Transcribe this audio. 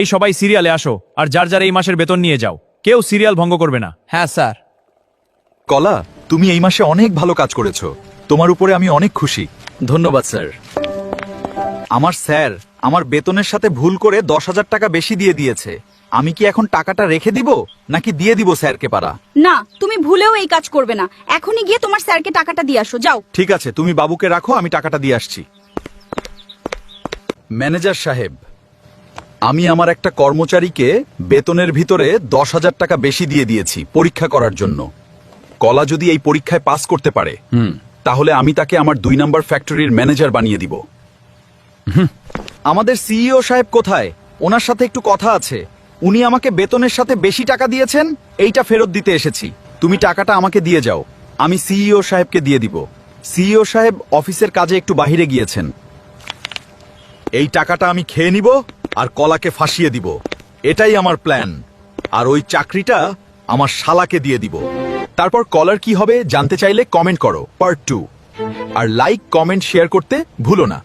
এই সবাই সিরিয়ালে আসো আর যার যার এই মাসের বেতন নিয়ে যাও, কেউ সিরিয়াল ভঙ্গ করবে না। হ্যাঁ স্যার। কলা, তুমি এই মাসে অনেক ভালো কাজ করেছো, তোমার উপরে আমি অনেক খুশি। ধন্যবাদ স্যার। আমার স্যার আমার বেতনের সাথে ভুল করে 10,000 টাকা বেশি দিয়ে দিয়েছে। আমি কি এখন টাকাটা রেখে দিব নাকি দিয়ে দিব স্যারকে পারা? না, তুমি ভুলেও এই কাজ করবে না। এখনই গিয়ে তোমার স্যারকে টাকাটা দিয়ে আসো, যাও। ঠিক আছে, তুমি বাবুকে রাখো, আমি টাকাটা দিয়ে আসছি। ম্যানেজার সাহেব, আমি আমার একটা কর্মচারীকে বেতনের ভিতরে 10,000 টাকা বেশি দিয়ে দিয়েছি পরীক্ষা করার জন্য। কলা যদি এই পরীক্ষায় পাস করতে পারে তাহলে আমি তাকে আমার 2 নম্বর ফ্যাক্টরির ম্যানেজার বানিয়ে দিব। আমাদের সিইও সাহেব কোথায়? ওনার সাথে একটু কথা আছে। উনি আমাকে বেতনের সাথে বেশি টাকা দিয়েছেন, এইটা ফেরত দিতে এসেছি। তুমি টাকাটা আমাকে দিয়ে যাও, আমি সিইও সাহেবকে দিয়ে দিব। সিইও সাহেব অফিসের কাজে একটু বাহিরে গিয়েছেন। এই টাকাটা আমি খেয়ে নিব আর কলাকে ফাঁসিয়ে দিব, এটাই আমার প্ল্যান। আর ওই চাকরিটা আমার শালাকে দিয়ে দিব। তারপর কলার কি হবে জানতে চাইলে কমেন্ট করো পার্ট 2, আর লাইক কমেন্ট শেয়ার করতে ভুলো না।